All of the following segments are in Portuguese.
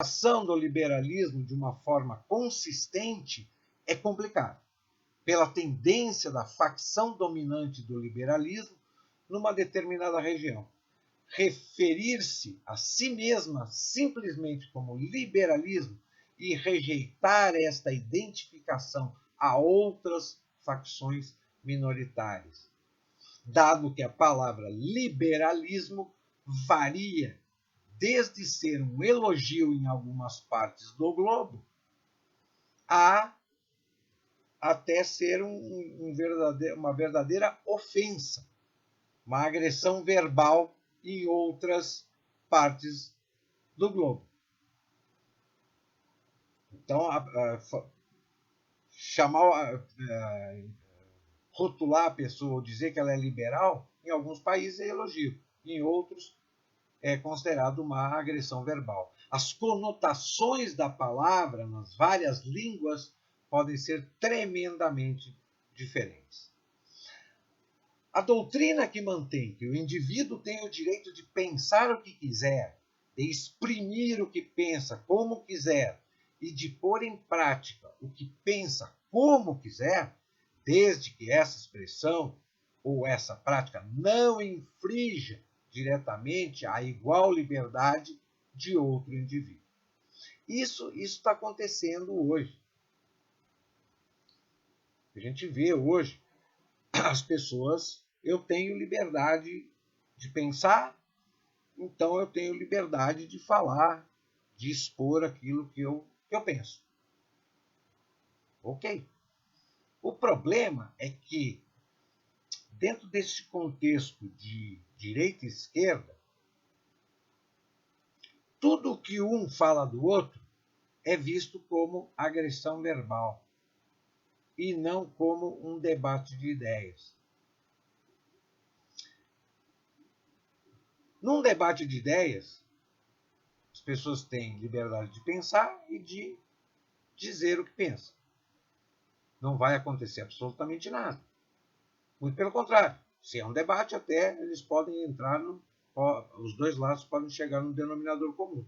ação do liberalismo de uma forma consistente é complicado, pela tendência da facção dominante do liberalismo numa determinada região. Referir-se a si mesma simplesmente como liberalismo e rejeitar esta identificação a outras facções minoritárias, dado que a palavra liberalismo varia desde ser um elogio em algumas partes do globo a até ser uma verdadeira ofensa, uma agressão verbal em outras partes do globo. Então, rotular a pessoa ou dizer que ela é liberal, em alguns países é elogio, em outros é considerado uma agressão verbal. As conotações da palavra nas várias línguas podem ser tremendamente diferentes. A doutrina que mantém que o indivíduo tem o direito de pensar o que quiser, de exprimir o que pensa como quiser e de pôr em prática o que pensa como quiser, desde que essa expressão ou essa prática não infrinja diretamente a igual liberdade de outro indivíduo. Isso está acontecendo hoje. A gente vê hoje as pessoas, eu tenho liberdade de pensar, então eu tenho liberdade de falar, de expor aquilo que eu penso. Ok. O problema é que, dentro desse contexto de direita e esquerda, tudo que um fala do outro é visto como agressão verbal e não como um debate de ideias. Num debate de ideias, as pessoas têm liberdade de pensar e de dizer o que pensam. Não vai acontecer absolutamente nada. Muito pelo contrário. Se é um debate, até eles podem entrar os dois lados podem chegar no denominador comum.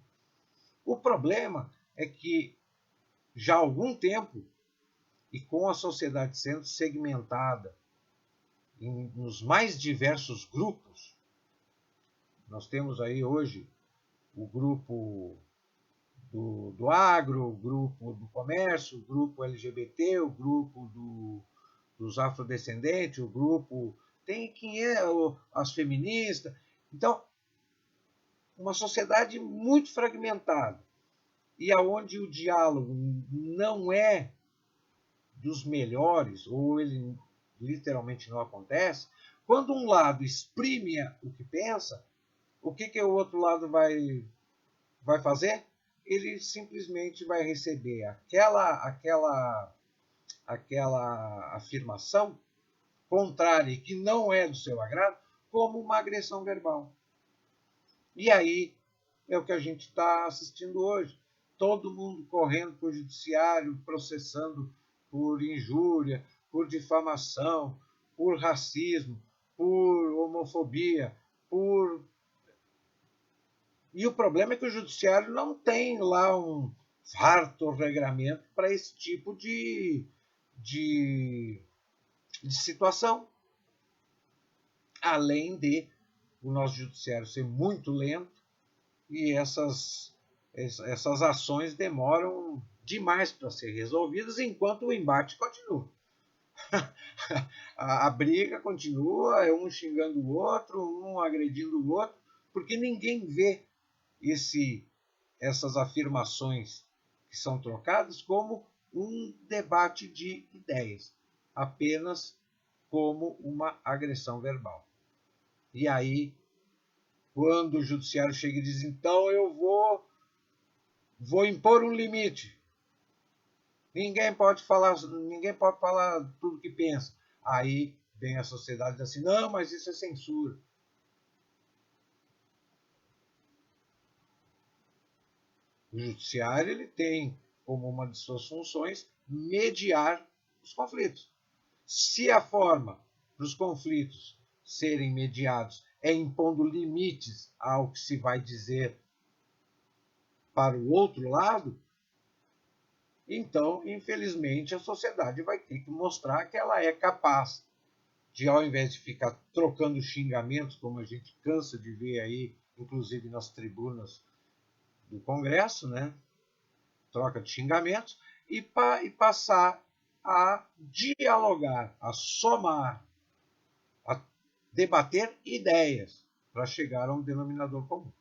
O problema é que, já há algum tempo, e com a sociedade sendo segmentada nos mais diversos grupos, nós temos aí hoje o grupo do agro, o grupo do comércio, o grupo LGBT, o grupo dos afrodescendentes, o grupo... Tem quem é as feministas. Então, uma sociedade muito fragmentada e aonde o diálogo não é dos melhores, ou ele literalmente não acontece, quando um lado exprime o que pensa, o que o outro lado vai fazer? Ele simplesmente vai receber aquela afirmação contrária, que não é do seu agrado, como uma agressão verbal. E aí é o que a gente está assistindo hoje. Todo mundo correndo para o judiciário, processando por injúria, por difamação, por racismo, por homofobia, por... E o problema é que o judiciário não tem lá um farto regramento para esse tipo de situação. Além de o nosso judiciário ser muito lento e essas ações demoram demais para ser resolvidas, enquanto o embate continua. A briga continua, é um xingando o outro, um agredindo o outro, porque ninguém vê essas afirmações que são trocadas como um debate de ideias, apenas como uma agressão verbal. E aí, quando o judiciário chega e diz, então eu vou impor um limite. Ninguém pode falar tudo que pensa. Aí vem a sociedade e diz assim, não, mas isso é censura. O judiciário ele tem como uma de suas funções mediar os conflitos. Se a forma para os conflitos serem mediados é impondo limites ao que se vai dizer para o outro lado, então, infelizmente, a sociedade vai ter que mostrar que ela é capaz de, ao invés de ficar trocando xingamentos, como a gente cansa de ver aí, inclusive nas tribunas do Congresso, né? Troca de xingamentos, e passar a dialogar, a somar, a debater ideias para chegar a um denominador comum.